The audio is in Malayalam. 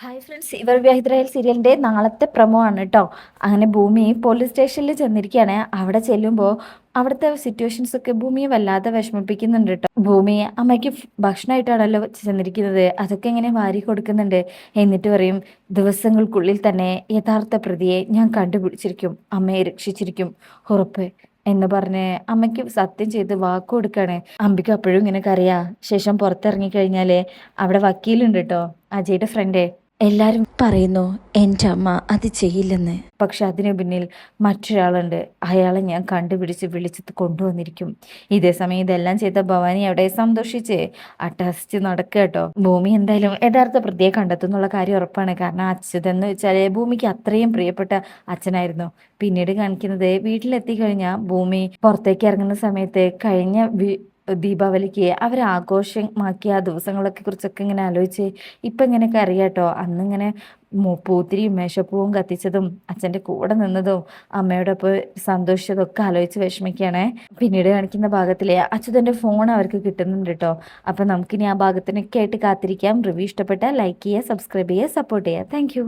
ഹായ് ഫ്രണ്ട്സ്, ഇവർ വിവാഹിതരായ സീരിയലിൻ്റെ നാളത്തെ പ്രൊമോ ആണ് കേട്ടോ. അങ്ങനെ ഭൂമി പോലീസ് സ്റ്റേഷനിൽ ചെന്നിരിക്കുകയാണ്. അവിടെ ചെല്ലുമ്പോൾ അവിടുത്തെ സിറ്റുവേഷൻസ് ഒക്കെ ഭൂമിയെ വല്ലാതെ വിഷമിപ്പിക്കുന്നുണ്ട് കേട്ടോ. ഭൂമിയെ അമ്മയ്ക്ക് ഭക്ഷണമായിട്ടാണല്ലോ ചെന്നിരിക്കുന്നത്, അതൊക്കെ ഇങ്ങനെ വാരി കൊടുക്കുന്നുണ്ട്. എന്നിട്ട് പറയും, ദിവസങ്ങൾക്കുള്ളിൽ തന്നെ യഥാർത്ഥ പ്രതിയെ ഞാൻ കണ്ടുപിടിച്ചിരിക്കും, അമ്മയെ രക്ഷിച്ചിരിക്കും, ഉറപ്പ് എന്ന് പറഞ്ഞ് അമ്മയ്ക്ക് സത്യം ചെയ്ത് വാക്ക് കൊടുക്കാണ്. അമ്പിക്ക് അപ്പോഴും ഇങ്ങനെ കറിയാ. ശേഷം പുറത്തിറങ്ങി കഴിഞ്ഞാല് അവിടെ വക്കീലുണ്ട് കേട്ടോ, അജയുടെ ഫ്രണ്ട്. എല്ലാരും പറയുന്നു എൻ്റെ അമ്മ അത് ചെയ്യില്ലെന്ന്, പക്ഷെ അതിനു പിന്നിൽ മറ്റൊരാളുണ്ട്. അയാളെ ഞാൻ കണ്ടുപിടിച്ച് വിളിച്ച് കൊണ്ടുവന്നിരിക്കും. ഇതേ സമയം ഇതെല്ലാം ചെയ്ത ഭവാനി അവിടെ സന്തോഷിച്ച് അട്ടഹസിച്ച് നടക്കുക കേട്ടോ. ഭൂമി എന്തായാലും യഥാർത്ഥ പ്രതിയെ കണ്ടെത്തുന്നുള്ള കാര്യം ഉറപ്പാണ്. കാരണം അച്യുതെന്ന് വെച്ചാൽ ഭൂമിക്ക് അത്രയും പ്രിയപ്പെട്ട അച്ഛനായിരുന്നു. പിന്നീട് കാണിക്കുന്നത്, വീട്ടിലെത്തി കഴിഞ്ഞാൽ ഭൂമി പുറത്തേക്ക് ഇറങ്ങുന്ന സമയത്ത് കഴിഞ്ഞ ദീപാവലിക്ക് അവർ ആഘോഷമാക്കിയ ആ ദിവസങ്ങളൊക്കെ കുറിച്ചൊക്കെ ഇങ്ങനെ ആലോചിച്ച് ഇപ്പം ഇങ്ങനെയൊക്കെ അറിയാട്ടോ. അന്നിങ്ങനെ പൂത്തിരിയും മേശപ്പൂവും കത്തിച്ചതും അച്ഛൻ്റെ കൂടെ നിന്നതും അമ്മയോടൊപ്പം സന്തോഷിച്ചതും ഒക്കെ ആലോചിച്ച് വിഷമിക്കുകയാണേ. പിന്നീട് കാണിക്കുന്ന ഭാഗത്തിലെ അച്യുതൻ്റെ ഫോൺ അവർക്ക് കിട്ടുന്നുണ്ട് കേട്ടോ. അപ്പം നമുക്കിനി ആ ഭാഗത്തിനൊക്കെ ആയിട്ട് കാത്തിരിക്കാം. റിവ്യൂ ഇഷ്ടപ്പെട്ടാൽ ലൈക്ക് ചെയ്യുക, സബ്സ്ക്രൈബ് ചെയ്യുക, സപ്പോർട്ട് ചെയ്യുക. താങ്ക്